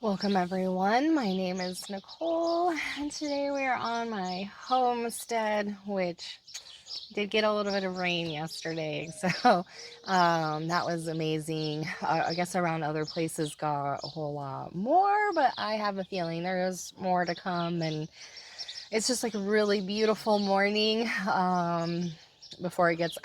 Welcome everyone, my name is Nicole and today we are on my homestead, which did get a little bit of rain yesterday, so that was amazing. I guess around other places got a whole lot more, but I have a feeling there's more to come, and it's just like a really beautiful morning before it gets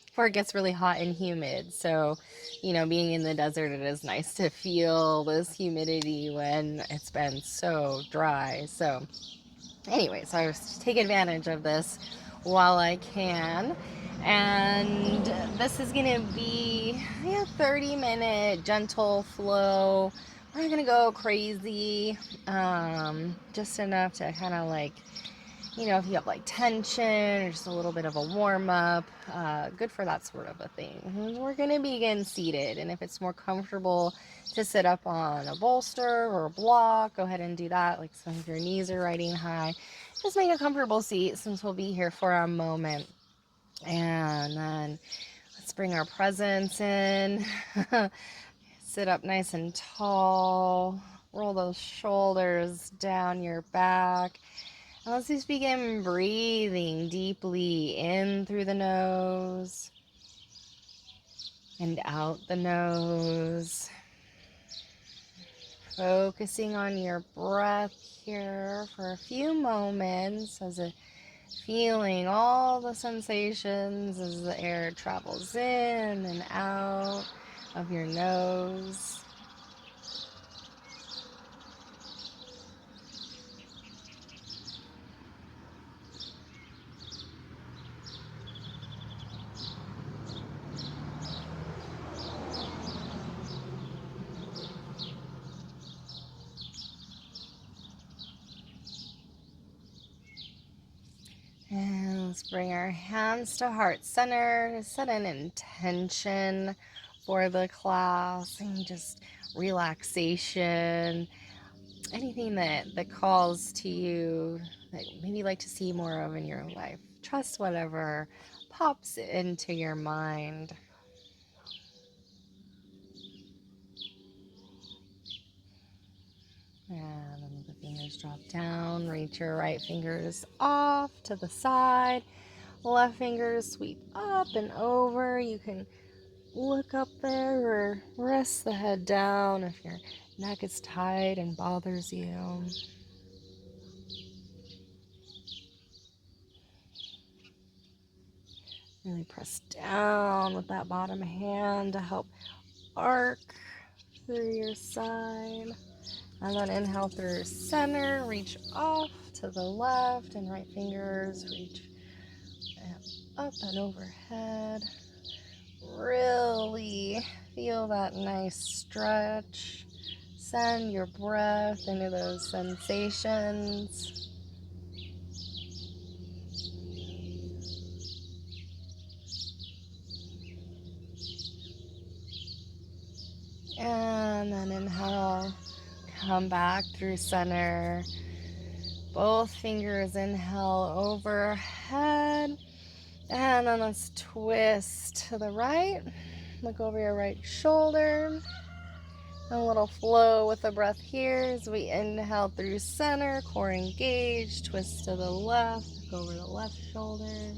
before it gets really hot and humid. So, being in the desert, it is nice to feel this humidity when it's been so dry. So, anyways, I was take advantage of this while I can. And this is gonna be a 30-minute gentle flow. We're not gonna go crazy, just enough to kind of like, if you have like tension or just a little bit of a warm up, good for that sort of a thing. We're going to begin seated, and if it's more comfortable to sit up on a bolster or a block, go ahead and do that. Like some of your knees are riding high, just make a comfortable seat since we'll be here for a moment. And then let's bring our presence in. Sit up nice and tall. Roll those shoulders down your back. And let's just begin breathing deeply in through the nose and out the nose. Focusing on your breath here for a few moments as it feeling all the sensations as the air travels in and out of your nose. And let's bring our hands to heart center, set an intention for the class and just relaxation. Anything that calls to you that maybe you'd like to see more of in your life. Trust whatever pops into your mind. And then the fingers drop down. Reach your right fingers off to the side. Left fingers sweep up and over. You can look up there or rest the head down if your neck is tight and bothers you. Really press down with that bottom hand to help arc through your side. And then inhale through center, reach off to the left, and right fingers reach up and overhead. Really feel that nice stretch. Send your breath into those sensations. And then inhale, come back through center. Both fingers inhale overhead. And then let's twist to the right. Look over your right shoulder. A little flow with the breath here as we inhale through center, core engaged, twist to the left, look over the left shoulder,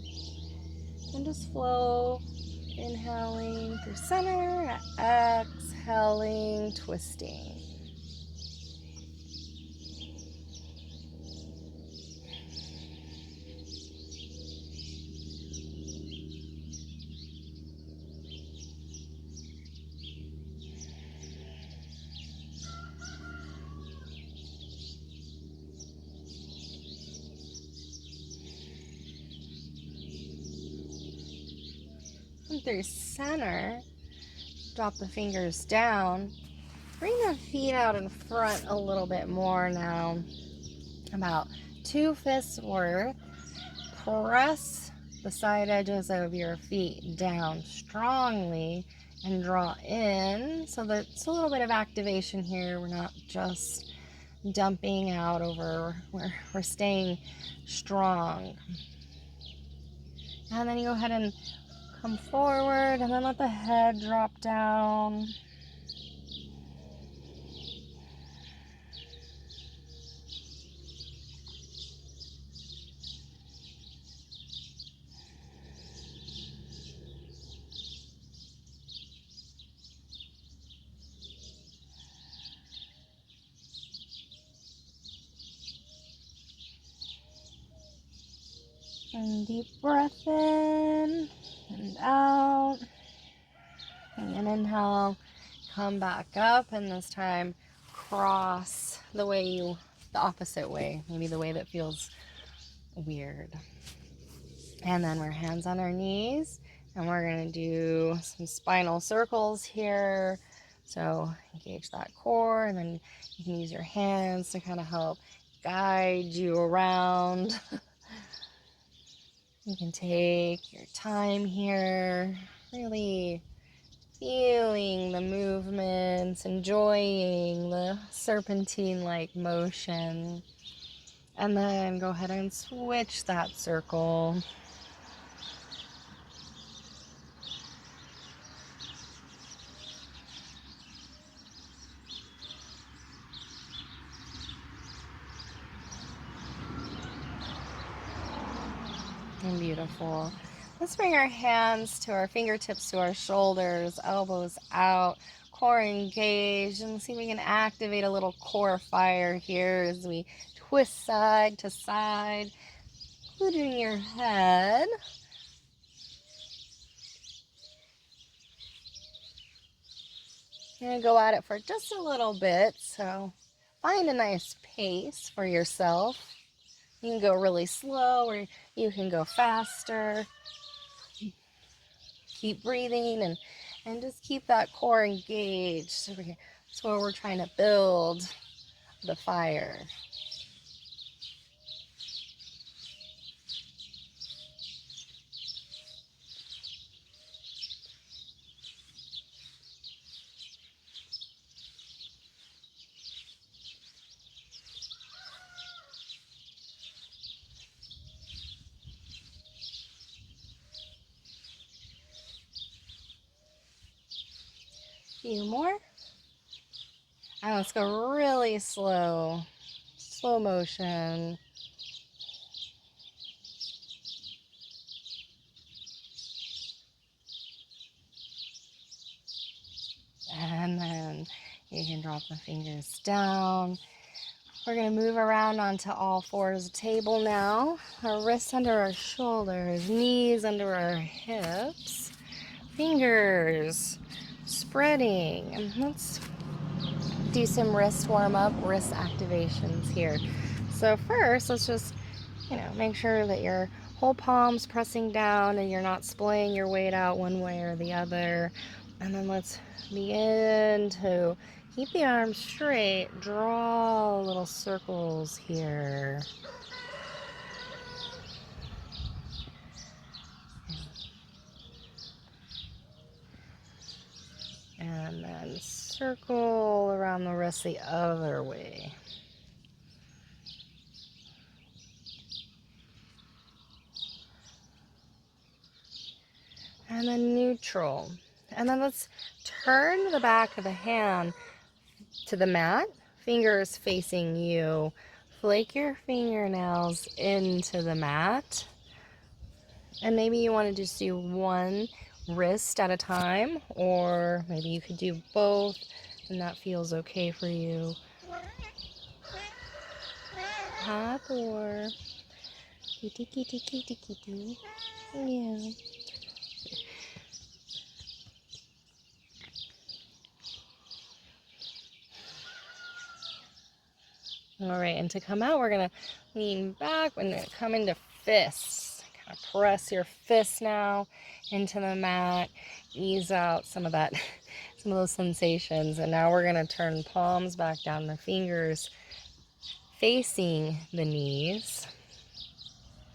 and just flow, inhaling through center, exhaling, twisting. And through center, drop the fingers down. Bring the feet out in front a little bit more now. About 2 fists worth. Press the side edges of your feet down strongly and draw in. So that's a little bit of activation here. We're not just dumping out over, we're staying strong. And then you go ahead and come forward and then let the head drop down. And deep breath in and out. And then inhale, come back up, and this time cross the opposite way, maybe the way that feels weird. And then we're hands on our knees, and we're gonna do some spinal circles here. So engage that core, and then you can use your hands to kind of help guide you around. You can take your time here, really feeling the movements, enjoying the serpentine-like motion. And then go ahead and switch that circle. And beautiful. Let's bring our hands to our fingertips to our shoulders, elbows out, core engaged, and see if we can activate a little core fire here as we twist side to side, including your head. You're going to go at it for just a little bit, so find a nice pace for yourself. You can go really slow or you can go faster. Keep breathing and just keep that core engaged. That's where we're trying to build the fire. Few more. And let's go really slow. Slow motion. And then you can drop the fingers down. We're going to move around onto all fours table now. Our wrists under our shoulders, knees under our hips, fingers spreading. And let's do some wrist warm-up, wrist activations here. So first, let's just, make sure that your whole palm's pressing down and you're not splaying your weight out one way or the other. And then let's begin to keep the arms straight, draw little circles here. And then circle around the wrist the other way. And then neutral. And then let's turn the back of the hand to the mat, fingers facing you. Flake your fingernails into the mat. And maybe you want to just do one wrist at a time, or maybe you could do both, and that feels okay for you. Hot or kitty kitty kitty kitty. Yeah. All right, and to come out, we're gonna lean back and come into fists. Kind of press your fists now into the mat, ease out some of that, some of those sensations. And now we're gonna turn palms back down, the fingers facing the knees.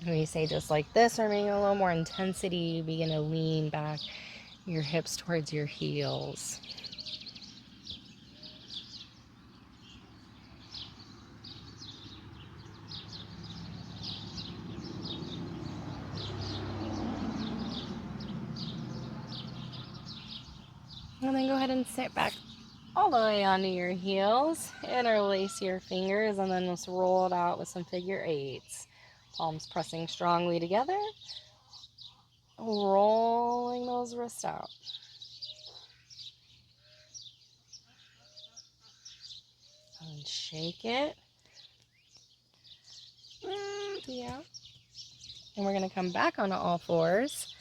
And we say just like this, or maybe a little more intensity, you begin to lean back your hips towards your heels. And then go ahead and sit back all the way onto your heels. Interlace your fingers and then let's roll it out with some figure eights. Palms pressing strongly together. Rolling those wrists out. And shake it. Yeah. And we're going to come back onto all fours.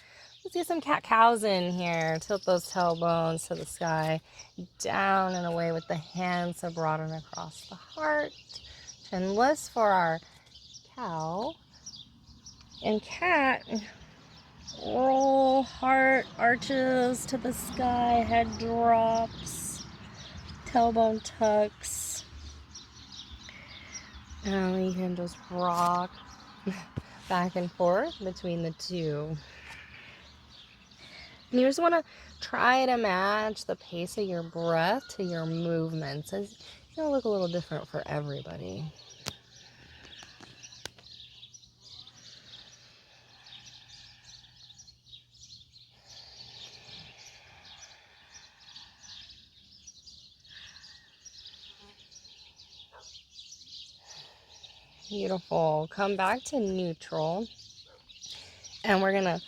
Let's get some cat-cows in here. Tilt those tailbones to the sky. Down and away with the hands so broad and across the heart. Chinless for our cow. And cat, roll, heart arches to the sky, head drops, tailbone tucks. And we can just rock back and forth between the two. And you just want to try to match the pace of your breath to your movements. It's going to look a little different for everybody. Beautiful. Come back to neutral. And we're going to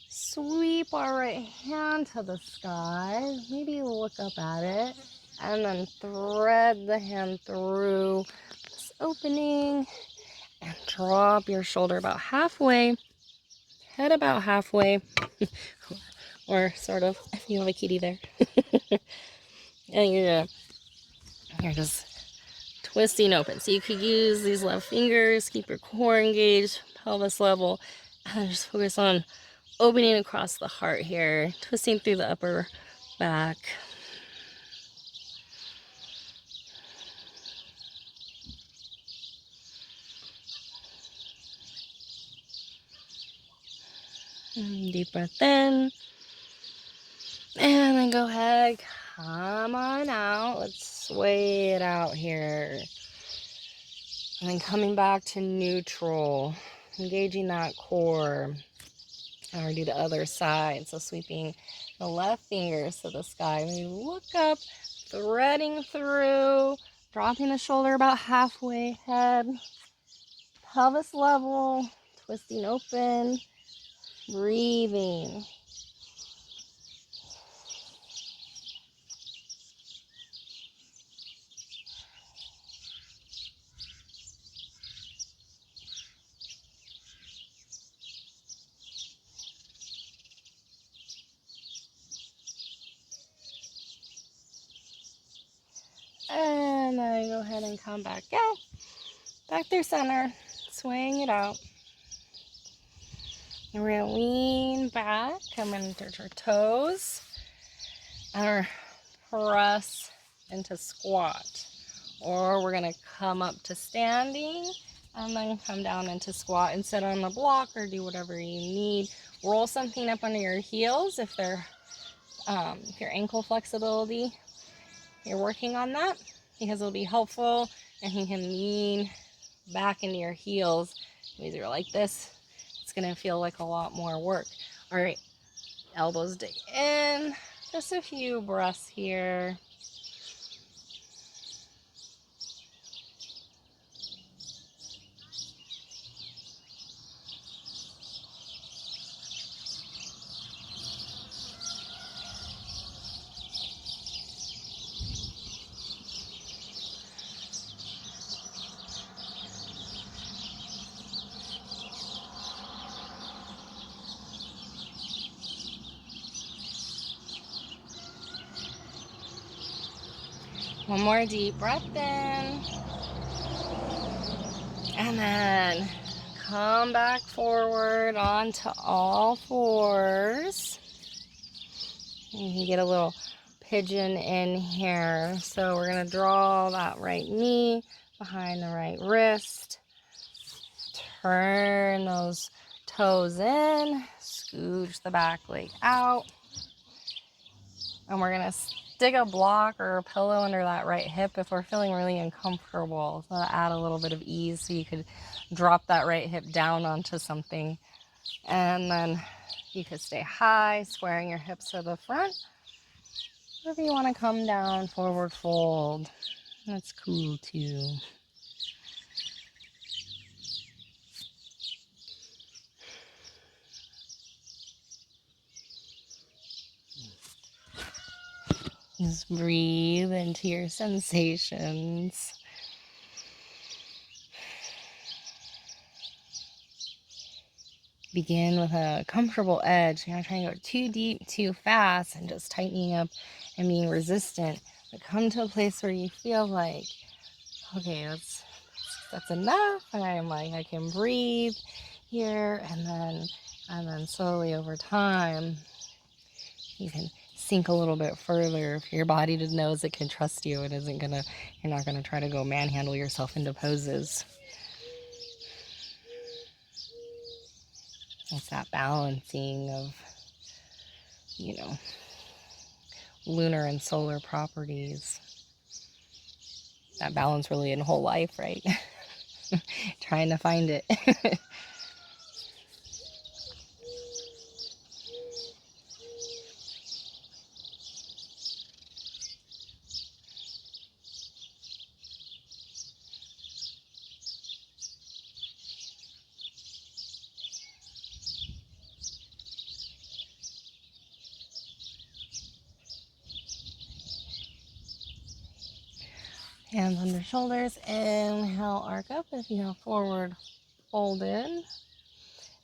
sweep our right hand to the sky. Maybe look up at it. And then thread the hand through this opening. And drop your shoulder about halfway. Head about halfway. Or sort of, if you have a kitty there. And you're just twisting open. So you could use these left fingers, keep your core engaged, pelvis level, and just focus on opening across the heart here, twisting through the upper back. And deep breath in. And then go ahead, come on out. Let's sway it out here. And then coming back to neutral, engaging that core. And we'll do the other side. So sweeping the left fingers to the sky. Maybe look up, threading through, dropping the shoulder about halfway, head, pelvis level, twisting open, breathing. And then go ahead and come back out, back through center, swaying it out. And we're gonna lean back, come into our toes, and press into squat. Or we're gonna come up to standing and then come down into squat and sit on the block or do whatever you need. Roll something up under your heels if your ankle flexibility, you're working on that, because it'll be helpful, and you can lean back into your heels. If you're like this, it's gonna feel like a lot more work. All right, elbows dig in, just a few breaths here. One more deep breath in. And then come back forward onto all fours. You can get a little pigeon in here. So we're going to draw that right knee behind the right wrist. Turn those toes in. Scooch the back leg out. And we're going to stick a block or a pillow under that right hip if we're feeling really uncomfortable. So that'll add a little bit of ease, so you could drop that right hip down onto something. And then you could stay high, squaring your hips to the front. Or if you want to come down, forward fold. That's cool too. Just breathe into your sensations. Begin with a comfortable edge. You're not trying to go too deep, too fast, and just tightening up and being resistant. But come to a place where you feel like, okay, that's enough. And I'm like, I can breathe here, and then slowly over time, you can sink a little bit further. If your body knows it can trust you, you're not gonna try to go manhandle yourself into poses. It's that balancing of, lunar and solar properties. That balance really in whole life, right? Trying to find it. Hands under shoulders. Inhale, arc up if you have forward folded. And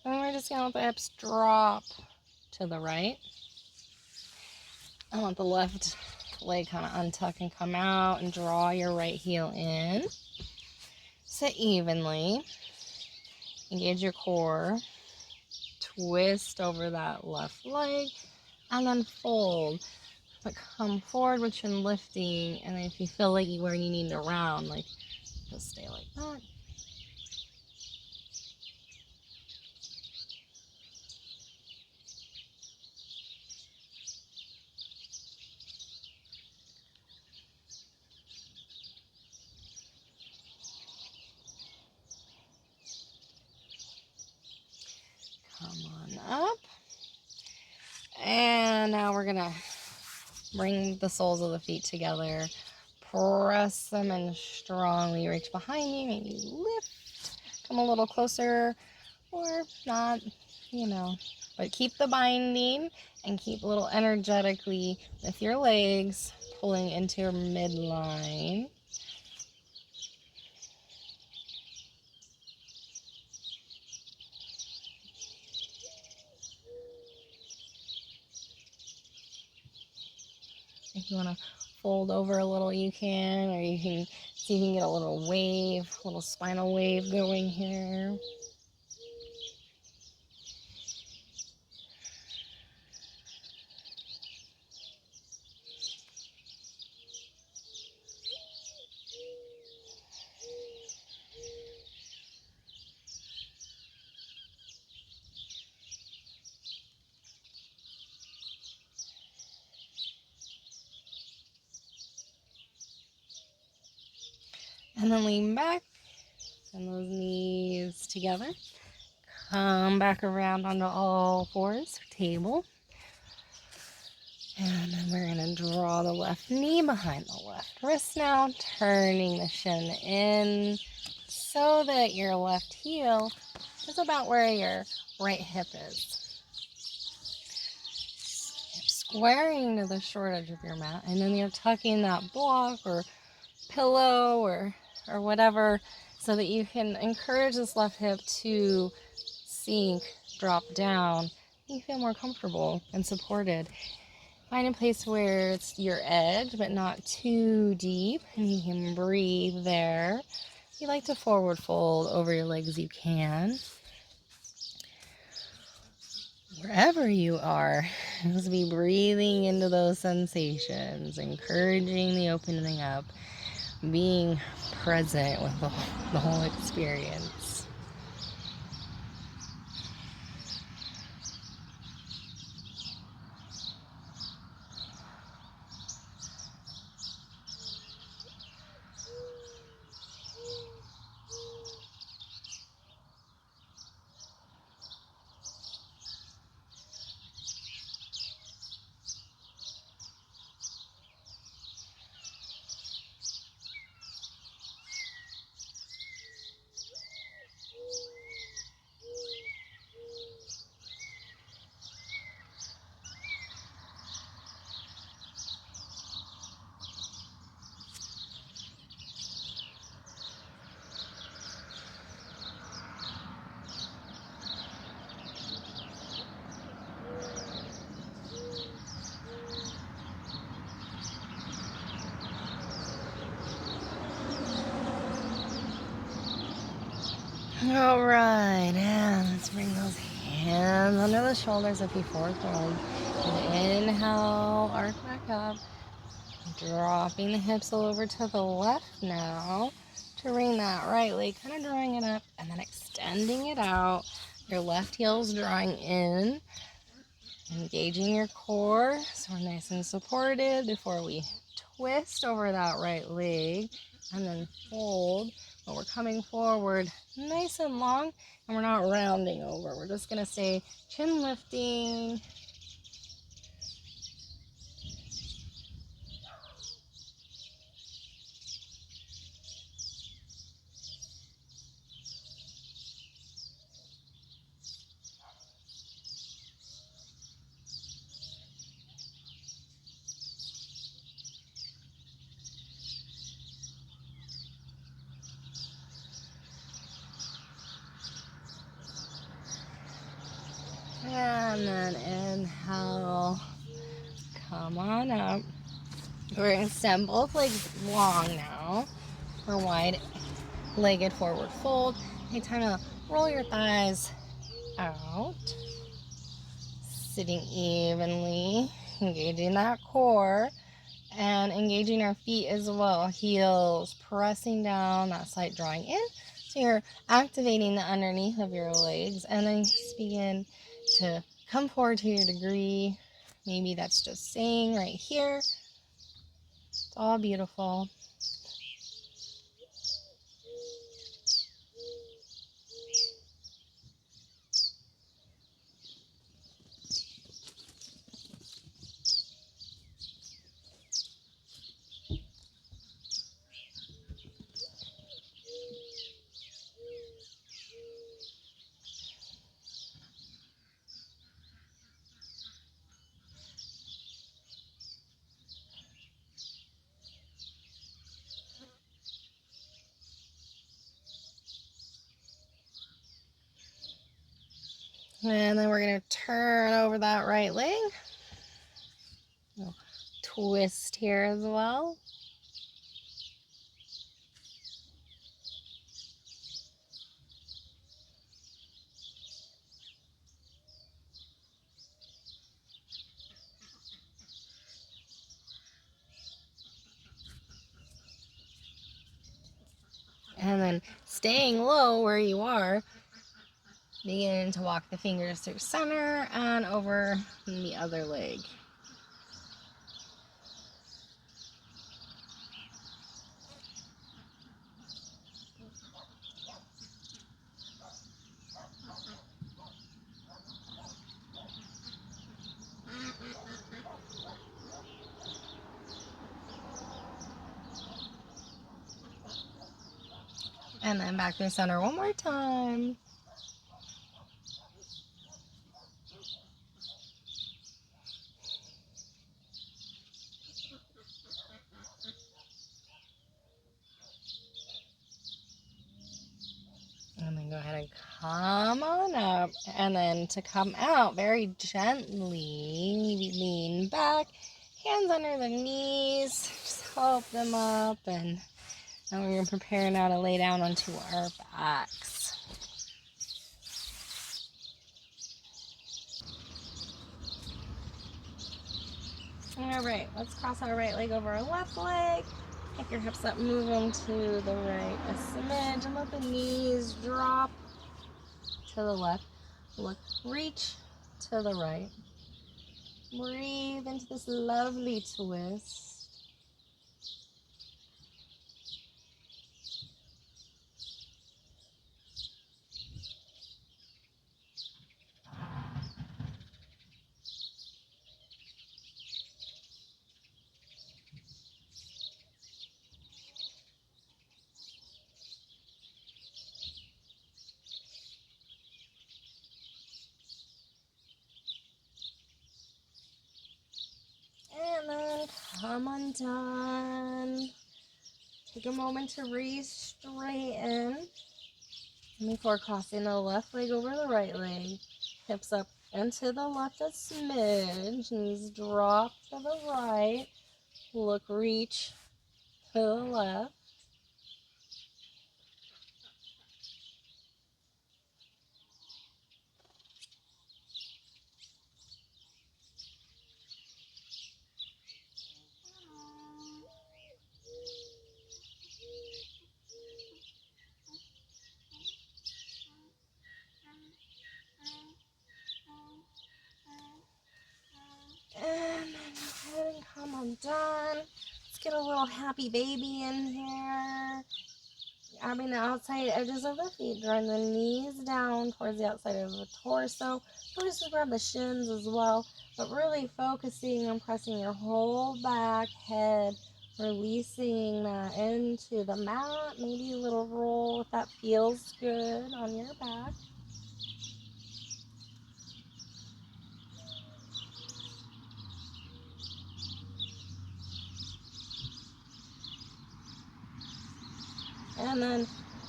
then we're just going to let the hips drop to the right. And let the left leg kind of untuck and come out, and draw your right heel in. Sit evenly. Engage your core. Twist over that left leg. And then fold. But come forward with chin lifting. And if you feel like where you need to round, like, just stay like that. Come on up. And now we're gonna bring the soles of the feet together. Press them in strongly. Reach behind you, maybe lift. Come a little closer, or not, But keep the binding and keep a little energetically with your legs pulling into your midline. If you want to fold over a little, you can, or you can see if you can get a little wave, a little spinal wave going here. And then lean back, send those knees together. Come back around onto all fours, table. And then we're going to draw the left knee behind the left wrist now, turning the shin in so that your left heel is about where your right hip is. Squaring to the short edge of your mat, and then you're tucking that block or pillow or whatever so that you can encourage this left hip to sink, drop down. You feel more comfortable and supported. Find a place where it's your edge, but not too deep, and you can breathe there. If you like to forward fold over your legs, you can. Wherever you are, just be breathing into those sensations, encouraging the opening up, being present with the whole experience. All right, and let's bring those hands under the shoulders if you forward fold. And inhale, arc back up. Dropping the hips over to the left now to bring that right leg, kind of drawing it up and then extending it out. Your left heel's drawing in, engaging your core so we're nice and supported before we twist over that right leg and then fold. But we're coming forward nice and long and we're not rounding over. We're just going to stay chin lifting. And then inhale, come on up. We're going to extend both legs long now for wide-legged forward fold. Take time to roll your thighs out, sitting evenly, engaging that core and engaging our feet as well. Heels pressing down, that slight drawing in. So you're activating the underneath of your legs and then just begin to come forward to your degree. Maybe that's just saying right here. It's all beautiful. And then we're going to turn over that right leg. Twist here as well. And then staying low where you are, begin to walk the fingers through center and over the other leg. And then back through center one more time. And then go ahead and come on up. And then to come out very gently, lean back, hands under the knees, just help them up. And now we're going to prepare now to lay down onto our backs. All right, let's cross our right leg over our left leg. Kick your hips up, move them to the right a smidge, and let the knees drop to the left. Look, reach to the right. Breathe into this lovely twist. And then come undone. Take a moment to re-straighten. Before crossing the left leg over the right leg. Hips up and to the left a smidge. Knees drop to the right. Look, reach to the left. little happy baby in here. Grabbing the outside edges of the feet, drawing the knees down towards the outside of the torso. Please just grab the shins as well, but really focusing on pressing your whole back, head, releasing that into the mat. Maybe a little roll if that feels good on your back. And then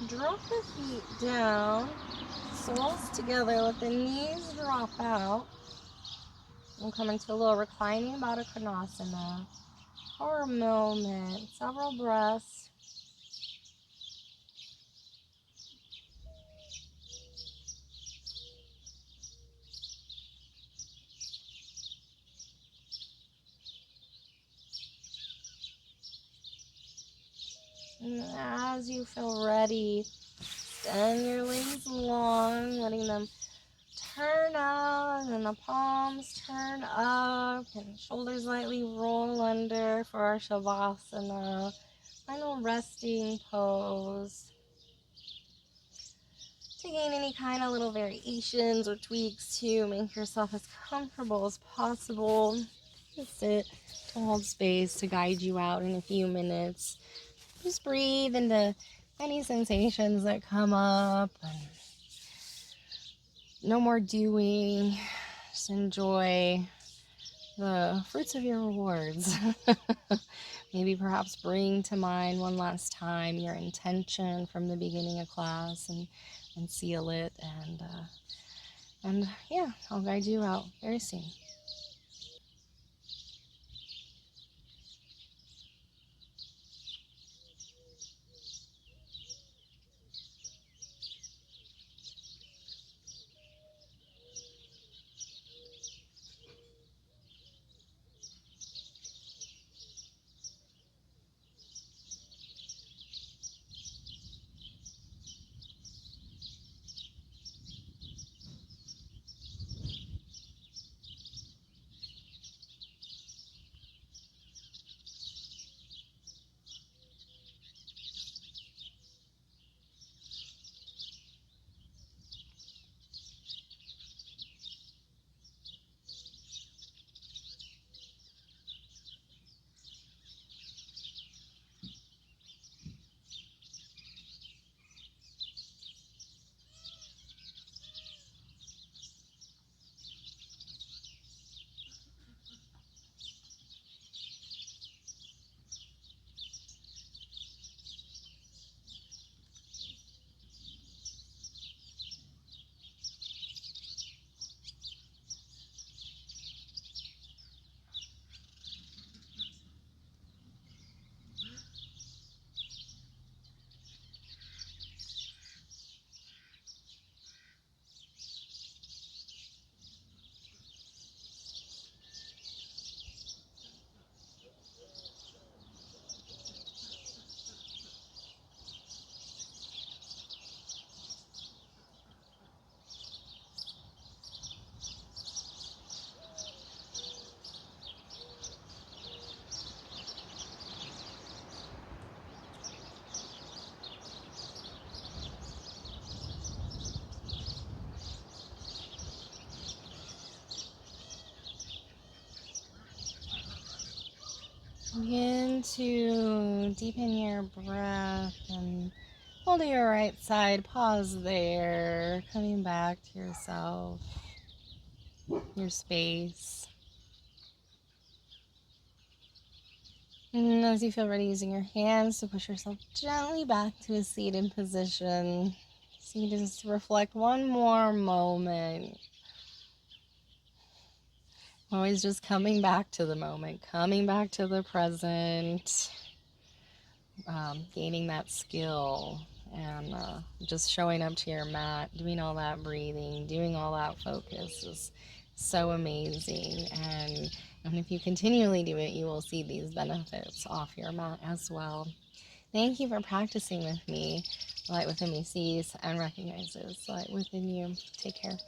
drop the feet down, soles together, let the knees drop out. We'll come into a little reclining Baddha Konasana for a moment, several breaths. And as you feel ready, extend your legs long, letting them turn out, and the palms turn up, and shoulders lightly roll under for our Shavasana, final resting pose. Taking any kind of little variations or tweaks to make yourself as comfortable as possible. Just sit to hold space to guide you out in a few minutes. Just breathe into any sensations that come up. And no more doing. Just enjoy the fruits of your rewards. Maybe perhaps bring to mind one last time your intention from the beginning of class and seal it. And yeah, I'll guide you out very soon. Begin to deepen your breath and hold to your right side. Pause there, coming back to yourself, your space. And as you feel ready, using your hands to push yourself gently back to a seated position. So you just reflect one more moment. Always just coming back to the moment, coming back to the present, gaining that skill, and just showing up to your mat, doing all that breathing, doing all that focus is so amazing. And if you continually do it, you will see these benefits off your mat as well. Thank you for practicing with me. Light within me sees and recognizes light within you. Take care.